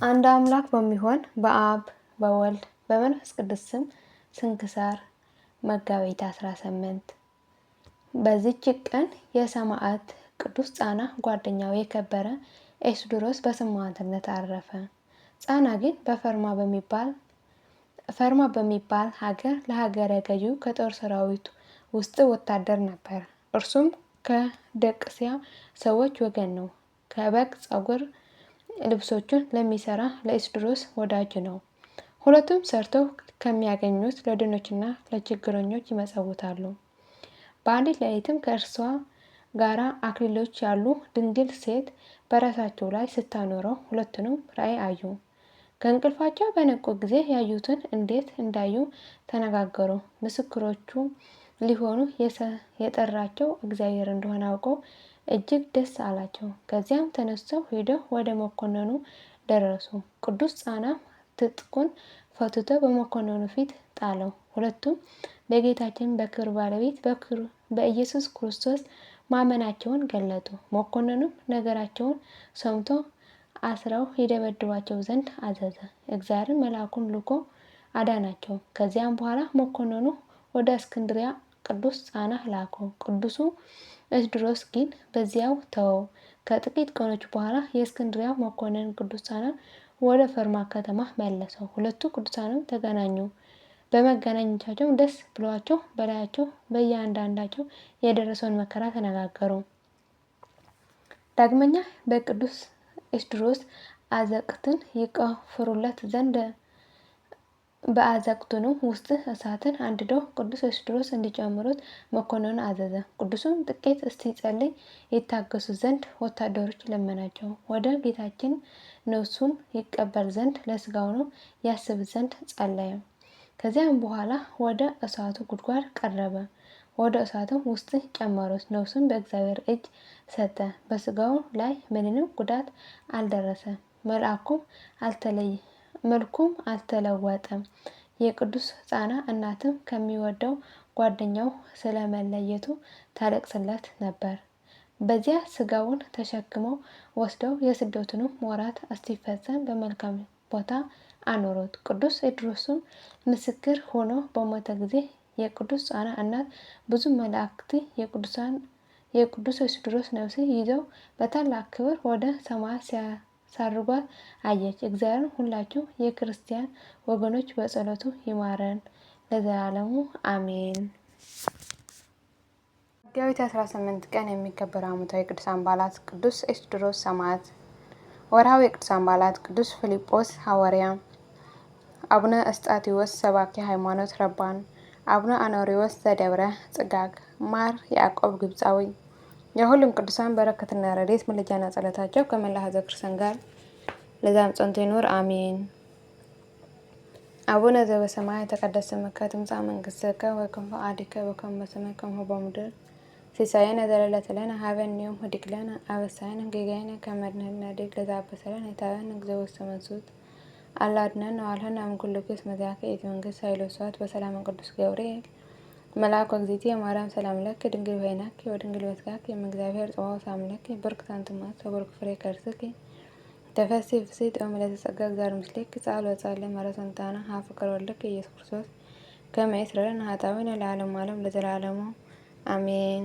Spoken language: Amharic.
አንድ አምላክ በሚሆን በአብ በወልድ በመንፈስ ቅዱስ ስም ስንክሳር መጋቢት 18 በዚች ቀን የሰማዕት ቅዱስ ጻና ጓደኛው የከበረ ኤስድሮስ በሰማዕትነት አረፈ። ጻና ግን ፈርማ በሚባል ሀገር ለሀገረ ገዢው ከጦር ሰራዊት ውስጥ ወታደር ነበር። እርሱም ከደቅሲያ ሰዎች ወገን ነው። ከበግ ፀጉር ልብሶቹን ለሚሰራ ለኤስድሮስ ወዳጅ ነው። ሁለቱም ሰርተው ከሚያገኙት ለድሆችና ለችግረኞች ይመጸውታሉ። በአንዲት ሌሊትም ከእርሷ ጋራ አክሊሎች ያሉ ድንግል ሴት በራሳቸው ላይ ስታኖረው ሁለቱንም ራእይ አዩ። ከእንቅልፋቸው በነቁ ጊዜ ያዩትን እንዴት እንዳዩ ተነጋገሩ። ምስክሮቹ ሊሆኑ የጠራቸው እግዚአብሔር እንደሆነ አውቀው እጅግ ደስ አላቸው። ከዚያም ተነስተው ሄደው ወደ መኮንኑ ደረሱ። ቅዱስ ጻናም ትጥቁን ፈትቶ በመኮንኑ ፊት ጣለው። ሁለቱም በጌታችን በክብር ባለቤት በኢየሱስ ክርስቶስ ማመናቸውን ገለጡ። መኮንኑም ነገራቸውን ሰምቶ አስረው ይደበድቧቸው ዘንድ አዘዘ። እግዚአብሔር መልአኩን ልኮ አዳናቸው። ከዚያም በኋላ መኮንኑ ወደ እስክንድርያ ቅዱስ ጻና ላከው። ቅዱሱ ኤስድሮስ ግን በዚያው ተወው። ከጥቂት ቀኖች በኋላ የእስክንድርያ መኮንን ቅዱስ ጻናን ወደ ፈርማ ከተማ መለሰው። ሁለቱ ቅዱሳንም ተገናኙ። በመገናኘታቸው ደስ ብሏቸው በላያቸው በእያንዳንዳቸው የደረሰውን መከራ ተነጋገሩ። ዳግመኛ በቅዱስ ኤስድሮስ አዘቅትን ይቆፍሩለት ዘንድ በአዘቅቱንም ውስጥ እሳትን አንድደው ቅዱስ ኤስድሮስ እንዲጨምሩት መኮንኑ አዘዘ። ቅዱሱም ጥቂት እስኪጸልይ ይታገሱት ዘንድ ወታደሮች ለመናቸው። ወደ ጌታችን ነፍሱን ይቀበል ዘንድ ለስጋውንም ያስብ ዘንድ ጸለየ። ከዚያም በኋላ ወደ እሳቱ ጉድጓድ ቀረበ። ወደ እሳቱም ውስጥ ጨመሩት። ነፍሱን በእግዚአብሔር እጅ ሰጠ። በስጋው ላይ ምንም ጉዳት አልደረሰ። መልኩም አልተለወጠም። የቅዱስ ጻና እናትም ከሚወደው ጓደኛው ስለመለየቱ ታለቅስለት ነበር። በዚያ ስጋውን ተሸክመው ወስደው የስደቱንም ወራት እስኪፈጸም በመልካም ቦታ አኖሩት። ቅዱስ ኤስድሮስም ምስክር ሆኖ በሞተ ጊዜ የቅዱስ ጻና እናት ብዙ መላእክት የቅዱስ ኤስድሮስ ነፍስ ይዘው በታላቅ ክብር ወደ ሰማይ ሲያሳርጓት አየች። እግዚአብሔር ሁላችሁ የክርስቲያን ወገኖች በጸሎቱ ይማረን ለዘላለሙ አሜን። መጋቢት 18 ቀን የሚከበሩ ዓመታዊ ቅዱሳን በዓላት ቅዱስ ኤስድሮስ ሰማዕት። ወርሃዊ የቅዱሳን በዓላት ቅዱስ ፊልጶስ ሐዋርያ፣ አቡነ እስጣቴዎስ ሰባኪ ሃይማኖት ረባን፣ አቡነ አኖሪዎስ ዘደብረ ጽጋግ፣ ማር ያዕቆብ ግብፃዊ። የሁሉም ቅዱሳን በረከትና ረድኤት ምልጃና ጸሎታቸው ከመላ ሕዝበ ክርስቲያን ጋር ለዘላለሙ ጸንቶ ይኑር አሜን። አቡነ ዘበሰማያት የተቀደሰ ስምከ ትምጻእ መንግሥትከ ወይኩን ፈቃድከ በከመ በሰማይ ከማሁ በምድር ሲሳየነ ዘለለዕለትነ ሀበነ ዮም ኅድግ ለነ አበሳነ ወጌጋየነ ከመ ንሕነኒ ለዘአበሰ ለነ ኢታብአነ እግዚኦ ውስተ መንሱት አላ አድኅነነ ወባልሐነ እምኩሉ ኩሉ እስመ ይእቲ መንግሥት ኃይል ወስብሐት በሰላም ቅዱስ ገብርኤል መልአኩ እግዝእትየ ማርያም ሰላም ለኪ ድንግል በኅሊናኪ ወድንግል በሥጋኪ እም እግዚአብሔር ጸባኦት አምላኪ ብርክት አንቲ እምአንስት ወቡሩክ ፍሬ ከርሥኪ ተፈሥሒ ፍሥሕት ኦ ምልዕተ ጸጋ እግዚአብሔር ምስሌኪ ጻል ወጸልይ መረሰንታና ሀ ፍቅር ወልድኪ ኢየሱስ ክርስቶስ ከመ ይስረይ ለነ ኃጣውኢነ ለዓለመ ዓለም ለዘላለሙ አሜን።